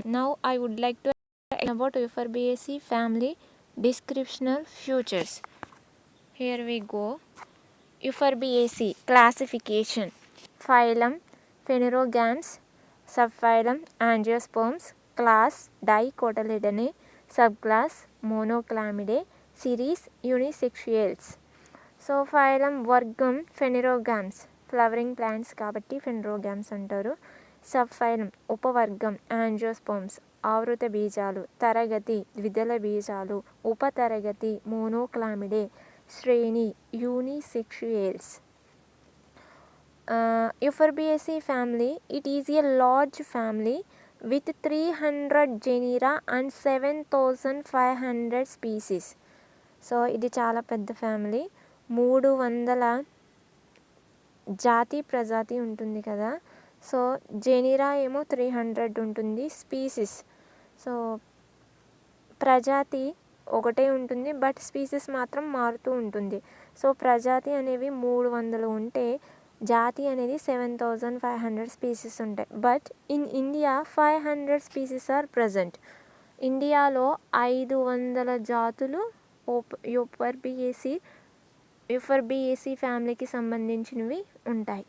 Now I would like to explain about Euphorbiaceae family descriptional features. Here we go. Euphorbiaceae classification. Phylum Phanerogams, subphylum Angiosperms, class Dicotyledonnae, subclass Monoclamidae, series Unisexuales. So phylum వర్గం ఫెనిరోగామ్స్, flowering plants కాబట్టి ఫెనిరోగామ్స్ అంటారు. Sub phylum ఉపవర్గం angiosperms, ఆవృత బీజాలు. తరగతి ద్విదళ బీజాలు. ఉపతరగతి మోనోక్లామిడే. శ్రేణి యూనిసెక్షుయేల్స్. Euphorbiaceae family, it is a large family with 300 genera and 7,500 species. So ఇది చాలా పెద్ద ఫ్యామిలీ. 300 జాతి ప్రజాతి ఉంటుంది కదా. సో జెనిరా ఏమో 300 ఉంటుంది. స్పీసీస్, సో ప్రజాతి ఒకటే ఉంటుంది బట్ స్పీసీస్ మాత్రం మారుతూ ఉంటుంది. సో ప్రజాతి అనేవి 300 ఉంటే జాతి అనేది 7,500 స్పీసీస్ ఉంటాయి. But in India 500 species are present. ఇండియాలో 500 జాతులు యూఫర్బియేసీ ఫ్యామిలీకి సంబంధించినవి ఉంటాయి.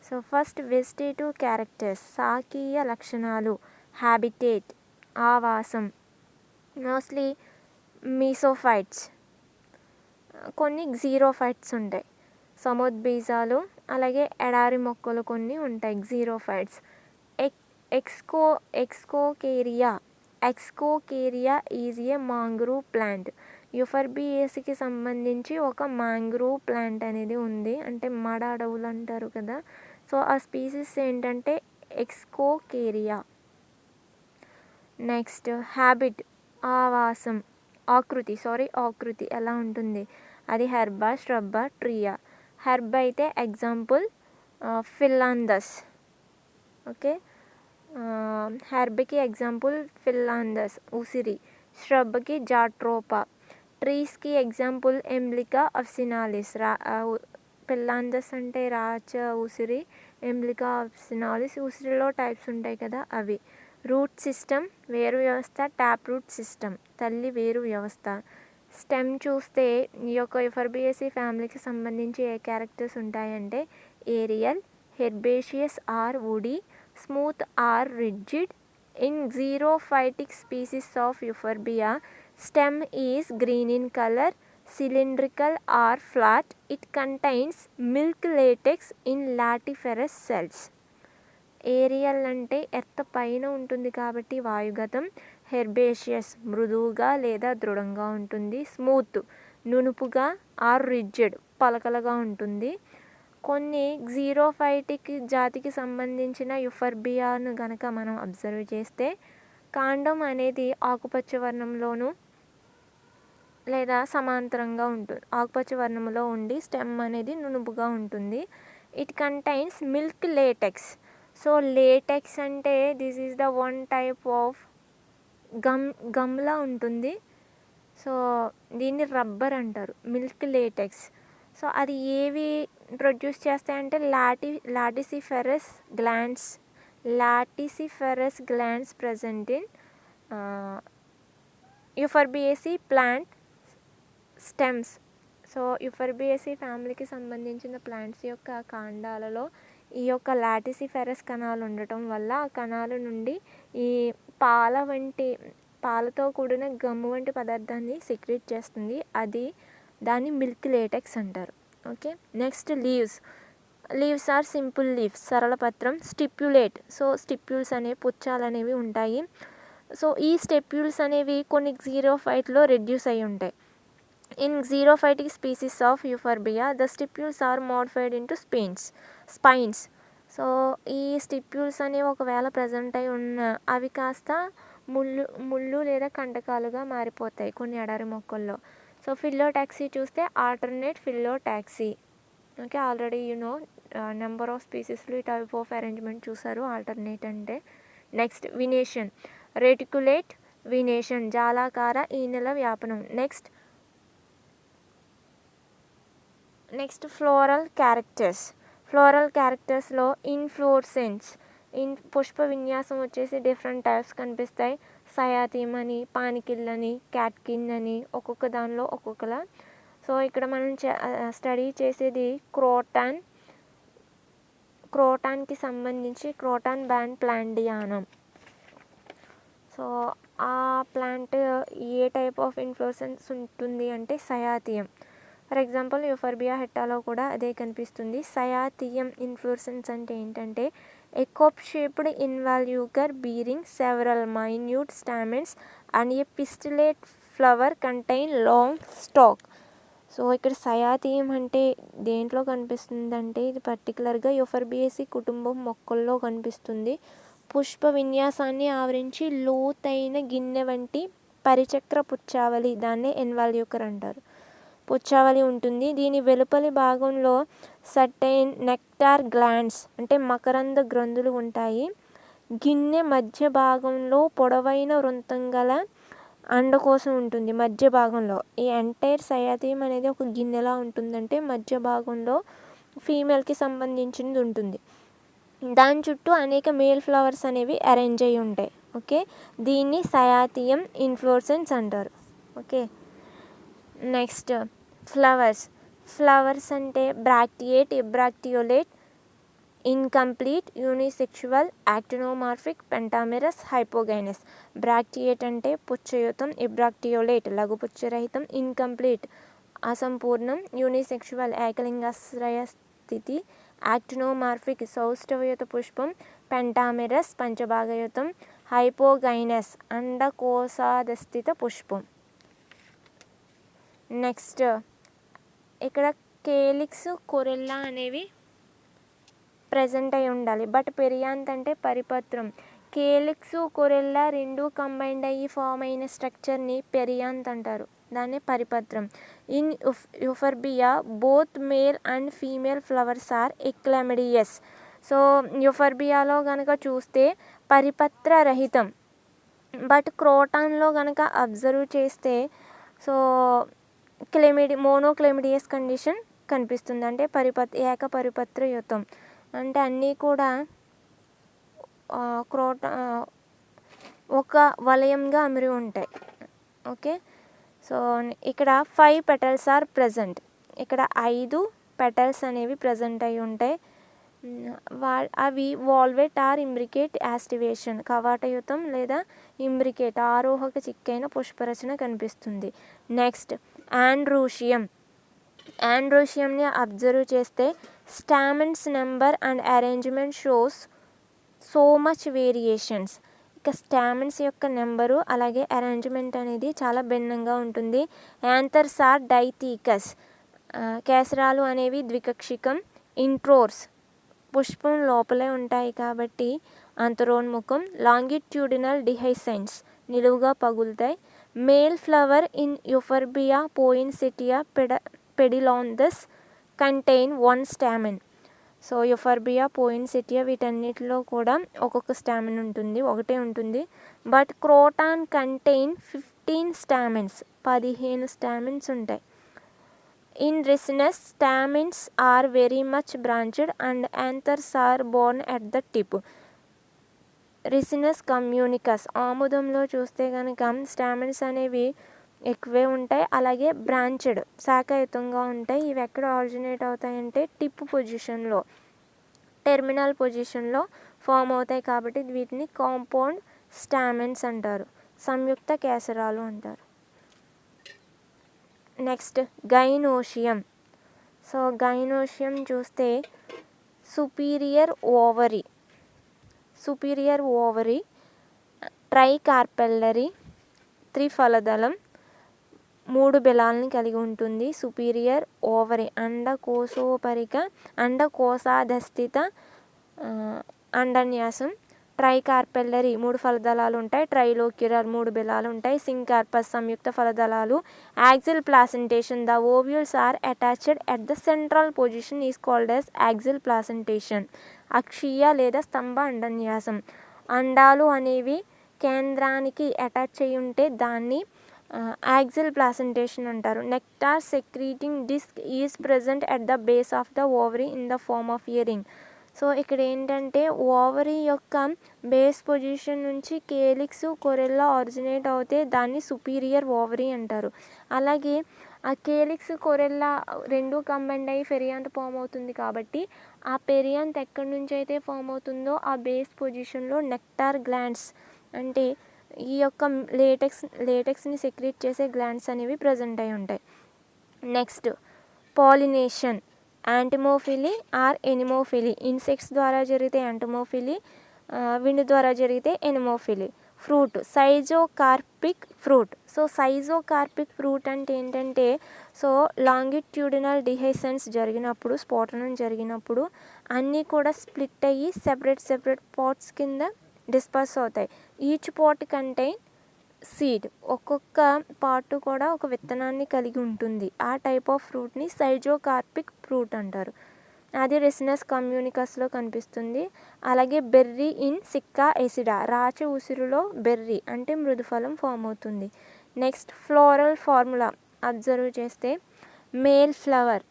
సో ఫస్ట్ వెజిటేటివ్ క్యారెక్టర్స్, సాకీయ లక్షణాలు. హ్యాబిటేట్ ఆవాసం, మోస్ట్లీ మీసోఫైట్స్, కొన్ని జీరోఫైట్స్ ఉంటాయి. సముద్బీజాలు, అలాగే ఎడారి మొక్కలు కొన్ని ఉంటాయి xerophytes. Excoecaria is a mangrove plant. యూఫర్బియేసీకి సంబంధించి ఒక మాంగ్రూవ్ ప్లాంట్ అనేది ఉంది, అంటే మడ అడవులు అంటారు కదా. సో ఆ స్పీసీస్ ఏంటంటే ఎక్స్కోకేరియా. Next habit ఆవాసం. ఆకృతి ఎలా ఉంటుంది, అది హెర్బా, ష్రబ్బా, ట్రీయా. హెర్బ్ అయితే ఎగ్జాంపుల్ ఫిల్లాందస్. ఓకే, హెర్బ్కి ఎగ్జాంపుల్ ఫిల్లాందస్ ఉసిరి. ష్రబ్కి జాట్రోపా. ట్రీస్కి ఎగ్జాంపుల్ ఎంబ్లికా అఫ్సినాలిస్. ఫిల్లాందస్ అంటే రాచ ఉసిరి, ఎంబ్లికా అఫ్సినాలిస్ ఉసిరిలో టైప్స్ ఉంటాయి కదా అవి. రూట్ సిస్టమ్ వేరు వ్యవస్థ, ట్యాప్ రూట్ సిస్టమ్ తల్లి వేరు వ్యవస్థ. స్టెమ్ చూస్తే ఈ యొక్క యూఫర్బియేసీ ఫ్యామిలీకి సంబంధించి ఏ క్యారెక్టర్స్ ఉంటాయంటే aerial, herbaceous or woody, smooth or rigid. In xerophytic species of Euphorbia, stem is green in color, cylindrical or flat. It contains milk latex in latiferous cells. Aerial అంటే earth పైన ఉంటుంది కాబట్టి వాయుగతం. Herbaceous మృదువుగా లేదా దృఢంగా ఉంటుంది. Smooth నునుపుగా, are రిడ్జిడ్ పలకలుగా ఉంటుంది. కొన్ని జీరోఫైటిక్ జాతికి సంబంధించిన యూఫర్బియాను గనక మనం అబ్జర్వ్ చేస్తే కాండం అనేది ఆకుపచ్చ వర్ణంలోను లేదా సమాంతరంగా ఉంటుంది. ఆకుపచ్చ వర్ణంలో ఉండి స్టెమ్ అనేది నునుపుగా ఉంటుంది. It contains milk latex. So latex అంటే this is the one type of గమ్లా ఉంటుంది. సో దీన్ని రబ్బర్ అంటారు, మిల్క్ లేటెక్స్. సో అది ఏవి ప్రొడ్యూస్ చేస్తాయంటే laticiferous glands present in Euphorbiaceae plant stems. So Euphorbiaceae ఫ్యామిలీకి సంబంధించిన ప్లాంట్స్ యొక్క కాండాలలో ఈ యొక్క లాటిసిఫెరస్ కణాలు ఉండటం వల్ల ఆ కణాల నుండి ఈ పాలతో కూడిన గమ్ము వంటి పదార్థాన్ని సెక్రెట్ చేస్తుంది. దాన్ని మిల్క్ లేటెక్స్ అంటారు. Okay, next leaves are simple leaves, సరళపత్రం. స్టిప్యులేట్, సో స్టిప్యూల్స్ అనేవి పుచ్చాలు అనేవి ఉంటాయి. సో ఈ స్టెప్యూల్స్ అనేవి కొన్ని జీరోఫైట్లో రెడ్యూస్ అయి ఉంటాయి. In xerophytic species of Euphorbia the stipules are modified into spines. So ఈ స్టిప్యూల్స్ అనేవి ఒకవేళ ప్రజెంట్ అయి ఉన్న అవి కాస్త ముళ్ళు లేదా కంటకాలుగా మారిపోతాయి కొన్ని ఎడారి మొక్కల్లో. సో ఫిల్లోటాక్సీ చూస్తే alternate phyllotaxy. Okay, already number of స్పీసీస్లో ఈ టైప్ ఆఫ్ అరేంజ్మెంట్ చూసారు ఆల్టర్నేట్ అంటే. నెక్స్ట్ వినేషన్, రెటికులేట్ వినేషన్, జాలాకార ఈనెల వ్యాపనం. నెక్స్ట్ ఫ్లోరల్ క్యారెక్టర్స్లో ఇన్ఫ్లోరెసెన్స్, పుష్ప విన్యాసం వచ్చేసి డిఫరెంట్ టైప్స్ కనిపిస్తాయి. సయాథీమ్ అని, పానికిల్ అని, క్యాట్కిన్ అని, ఒక్కొక్క దానిలో ఒక్కొక్కలా. సో ఇక్కడ మనం స్టడీ చేసేది క్రోటాన్కి సంబంధించి క్రోటాన్ బ్యాండ్ ప్లాండియానం. సో ఆ ప్లాంట్ ఏ టైప్ ఆఫ్ ఇన్ఫ్లోరెసెన్స్ ఉంటుంది అంటే సయాథియం. ఫర్ ఎగ్జాంపుల్ యూఫర్బియా హెట్టాలో కూడా అదే కనిపిస్తుంది. సయాథియం ఇన్ఫ్లోరెసెన్స్ అంటే ఏంటంటే a cup shaped involucre bearing several minute stamens and a pistillate flower contain long stalk. So ఇక్కడ సయాథియం అంటే దేంట్లో కనిపిస్తుందంటే ఇది పర్టికులర్గా యూఫర్బియేసి కుటుంబం మొక్కల్లో కనిపిస్తుంది. పుష్ప విన్యాసాన్ని ఆవరించి లోతైన గిన్నె వంటి పరిచక్ర పుచ్చావళి, దాన్నే ఇన్వాల్యూకర్ అంటారు, పుచ్చావళి ఉంటుంది. దీని వెలుపలి భాగంలో సర్టైన్ నెక్టార్ గ్లాండ్స్ అంటే మకరంద గ్రంథులు ఉంటాయి. గిన్నె మధ్య భాగంలో పొడవైన వృంతం గల అండకోశం ఉంటుంది మధ్య భాగంలో. ఈ ఎంటైర్ సయాథియం అనేది ఒక గిన్నెలా ఉంటుందంటే మధ్య భాగంలో ఫీమేల్కి సంబంధించింది ఉంటుంది. దాని చుట్టూ అనేక మేల్ ఫ్లవర్స్ అనేవి అరేంజ్ అయి ఉంటాయి. ఓకే, దీన్ని సయాథియం ఇన్ఫ్లోరెసెన్స్ అంటారు. ఓకే, నెక్స్ట్ ఫ్లవర్స్ అంటే bracteate, ebracteolate, incomplete, unisexual, actinomorphic, pentamerous, hypogynous. Bracteate అంటే పుచ్చయుతం, ఎబ్రాక్టియోలేట్ లఘుపుచ్చరహితం, ఇన్కంప్లీట్ అసంపూర్ణం, యూనిసెక్షువల్ ఏకలింగాశ్రయ స్థితి, యాక్టినోమార్ఫిక్ సౌష్ఠవయుత పుష్పం, పెంటామెరస్ పంచభాగయుతం, హైపోగైనస్ అండకోశాదస్థిత పుష్పం. నెక్స్ట్ ఇక్కడ కేలిక్స్, కొరెల్లా అనేవి ప్రజెంట్ అయి ఉండాలి. బట్ పెరియాంత్ అంటే పరిపత్రం. కేలిక్స్, కొరెల్లా రెండు కంబైండ్ అయ్యి ఫామ్ అయిన స్ట్రక్చర్ని పెరియాంత్ అంటారు, దాన్ని పరిపత్రం. In Euphorbia both male and female flowers are achlamydeous. So యూఫర్బియాలో కనుక చూస్తే పరిపత్ర రహితం. బట్ క్రోటాన్లో కనుక అబ్జర్వ్ చేస్తే సో మోనోక్లెమిడియస్ కండిషన్ కనిపిస్తుంది. అంటే ఏక పరిపత్ర యుతం అంటే అన్నీ కూడా ఒక వలయంగా అమరి ఉంటాయి. ఓకే, సో ఇక్కడ 5 petals ఆర్ ప్రజెంట్. ఇక్కడ 5 petals అనేవి ప్రజెంట్ అయి ఉంటాయి. అవి వాల్వెట్ ఆర్ ఇంబ్రికేట్ యాస్టివేషన్, కవాటయుతం లేదా ఇంబ్రికేట్ ఆరోహక చిక్కైన పుష్పరచన కనిపిస్తుంది. నెక్స్ట్ ఆండ్రూషియంని అబ్జర్వ్ చేస్తే stamens number and arrangement shows so much variations. ఇక స్టామెన్స్ యొక్క నెంబరు అలాగే అరేంజ్మెంట్ అనేది చాలా భిన్నంగా ఉంటుంది. యాంథర్స్ ఆర్ డైథీకస్, కేసరాలు అనేవి ద్వికక్షికం. ఇంట్రోర్స్ పుష్పం లోపలే ఉంటాయి కాబట్టి అంతరోన్ముఖం. లాంగిట్యూడినల్ డిహైసెంట్స్ నిలువుగా పగులుతాయి. Male flower in Euphorbia Poinsettia Pedilanthus contain 1 stamen. So Euphorbia, Poinsettia వీటన్నిటిలో కూడా ఒక్కొక్క స్టామెన్ ఉంటుంది, ఒకటే ఉంటుంది. But Croton contain 15 stamens, 15 stamens ఉంటాయి. In Ricinus stamens are very much branched and anthers are borne at the tip. Ricinus communis ఆముదంలో చూస్తే కనుక స్టామెన్స్ అనేవి ఎక్కువే ఉంటాయి, అలాగే బ్రాంచ్డ్ శాఖయుతంగా ఉంటాయి. ఇవి ఎక్కడ ఆరిజినేట్ అవుతాయంటే టిప్ పొజిషన్లో, టెర్మినల్ పొజిషన్లో ఫామ్ అవుతాయి కాబట్టి వీటిని కాంపౌండ్ స్టామెన్స్ అంటారు, సంయుక్త కేసరాలు అంటారు. Next gynoecium. సో గైనోషియం చూస్తే సుపీరియర్ ఓవరీ, ట్రైకార్పెల్లరీ, త్రిఫలదళం, 3 బిలాల్ని కలిగి ఉంటుంది. Superior ovary అండకోశాధస్థిత అండన్యాసం. ట్రైకార్పెల్లరీ 3 ఫలదళాలు ఉంటాయి. ట్రైలోక్యులర్ 3 బిలాలు ఉంటాయి. సింకార్పస్ సంయుక్త ఫలదళాలు. Axile placentation, the ovules are attached at the central position is called as axile placentation. అక్షీయ లేదా స్తంభ అండన్యాసం. అండాలు అనేవి కేంద్రానికి అటాచ్ అయి ఉంటే దాన్ని యాక్సిల్ ప్లాసెంటేషన్ అంటారు. Nectar secreting disc is present at the base of the ovary in the form of a ring. So ఇక్కడ ఏంటంటే ఓవరీ యొక్క బేస్ పొజిషన్ నుంచి కేలిక్స్ కొరెల్లా ఆరిజినేట్ అవుతే దాన్ని సుపీరియర్ ఓవరీ అంటారు. అలాగే ఆ కేలిక్స్ కొరెల్లా రెండు కంబైండ్ అయ్యి పెరియాంత్ ఫామ్ అవుతుంది కాబట్టి ఆ పెరియాంత్ ఎక్కడి నుంచి అయితే ఫామ్ అవుతుందో ఆ బేస్ పొజిషన్లో నెక్టార్ గ్లాండ్స్ అంటే ఈ యొక్క లేటెక్స్ని సెక్రీట్ చేసే గ్లాండ్స్ అనేవి ప్రజెంట్ అయి ఉంటాయి. Next pollination, entomophily or anemophily. Insects ద్వారా జరిగితే యాంటిమోఫిలీ, విండ్ ద్వారా జరిగితే anemophily. Fruit schizocarpic fruit. So schizocarpic fruit అంటే ఏంటంటే సో లాంగిట్యూడినల్ డిహెసెన్స్ జరిగినప్పుడు, స్ఫోటనం జరిగినప్పుడు అన్నీ కూడా స్ప్లిట్ అయ్యి సెపరేట్ పార్ట్స్ కింద డిస్పర్స్ అవుతాయి. Each part contain seed. ఒక్కొక్క పార్ట్ కూడా ఒక విత్తనాన్ని కలిగి ఉంటుంది. ఆ టైప్ ఆఫ్ ఫ్రూట్ని సైజోకార్పిక్ ఫ్రూట్ అంటారు. అది రెసినస్ కమ్యూనికస్లో కనిపిస్తుంది. అలాగే బెర్రీ ఇన్ సిక్కా ఎసిడా. రాచ ఉసిరిలో బెర్రీ అంటే మృదుఫలం ఫామ్ అవుతుంది. నెక్స్ట్ ఫ్లోరల్ ఫార్ములా అబ్జర్వ్ చేస్తే మేల్ ఫ్లవర్.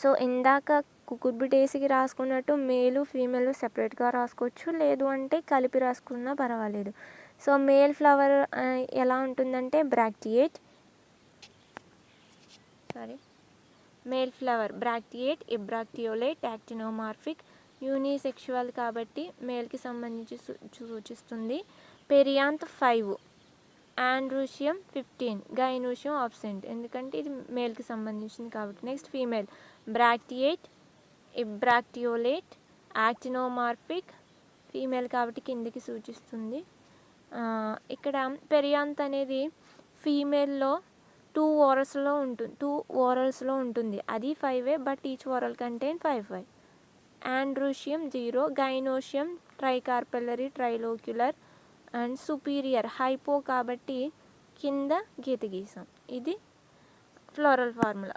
సో ఇందాక కుకుర్బిటేసికి రాసుకున్నట్టు మేలు ఫీమేల్ సెపరేట్గా రాసుకోవచ్చు, లేదు అంటే కలిపి రాసుకున్నా పర్వాలేదు. సో మేల్ ఫ్లవర్ ఎలా ఉంటుందంటే bracteate, male flower bracteate, ebracteolate, actinomorphic, unisexual కాబట్టి మేల్కి సంబంధించి సూచిస్తుంది. పెరియాంత్ 5, ఆండ్రూషియం 15, గైనూషియం ఆబ్సెంట్ ఎందుకంటే ఇది మేల్కి సంబంధించింది కాబట్టి. Next female bracteate, ebracteolate, actinomorphic, female కాబట్టి కిందికి సూచిస్తుంది. ఇక్కడ పెరియాంత్ అనేది ఫీమేల్లో 2 ఓరల్స్లో ఉంటుంది. అది 5 but each whorl contain 5. Androecium 0, gynoecium tricarpellary, trilocular and superior hypo కాబట్టి కింద గీత గీసాం. ఇది ఫ్లోరల్ ఫార్ములా.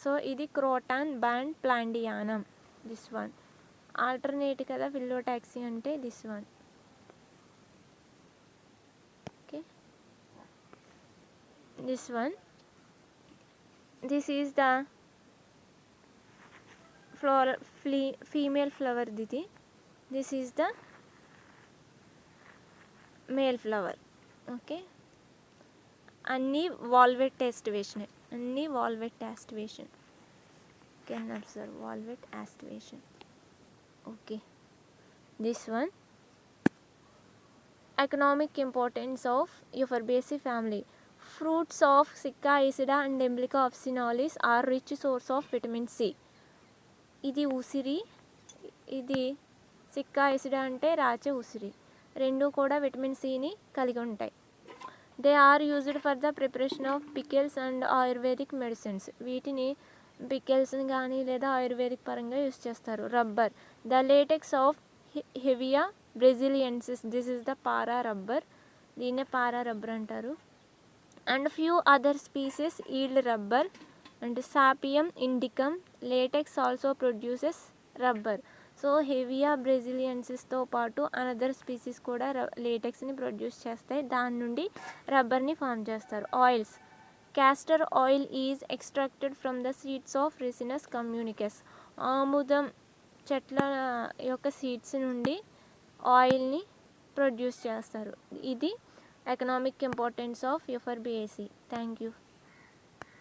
సో ఇది Croton bonplandianum. This one alternate కదా ఫిల్లోటాక్సీ అంటే this one. Okay, this one. This is the female flower. This is the male flower. Okay, అన్నీ valvate aestivation. Can observe valvate aestivation. Okay, this one economic importance of Euphorbiaceae family. Fruits of Sicca acida and Emblica officinalis are rich source of vitamin C. ఇది ఉసిరి, ఇది సిక్కా ఎసిడా అంటే రాచ ఉసిరి. రెండు కూడా vitamin సిని కలిగి ఉంటాయి. They are used for the preparation of pickles and ayurvedic medicines. వీటిని పికిల్స్ని కానీ లేదా ఆయుర్వేదిక్ పరంగా యూజ్ చేస్తారు. Rubber, the latex of Hevea brasiliensis. This is the para rubber. దీన్నే పారా రబ్బర్ అంటారు. And few other species yield rubber. And Sapium indicum, latex also produces rubber. So Hevea బ్రెజిలియన్సిస్తో పాటు అనదర్ స్పీసీస్ కూడా లేటెక్స్ని produce చేస్తాయి. దాని నుండి రబ్బర్ని form చేస్తారు. Oils, castor oil is extracted from the seeds of Ricinus communis. ఆముదం చెట్ల యొక్క సీడ్స్ నుండి ఆయిల్ని ప్రొడ్యూస్ చేస్తారు. ఇది economic importance of Euphorbiaceae. Thank you.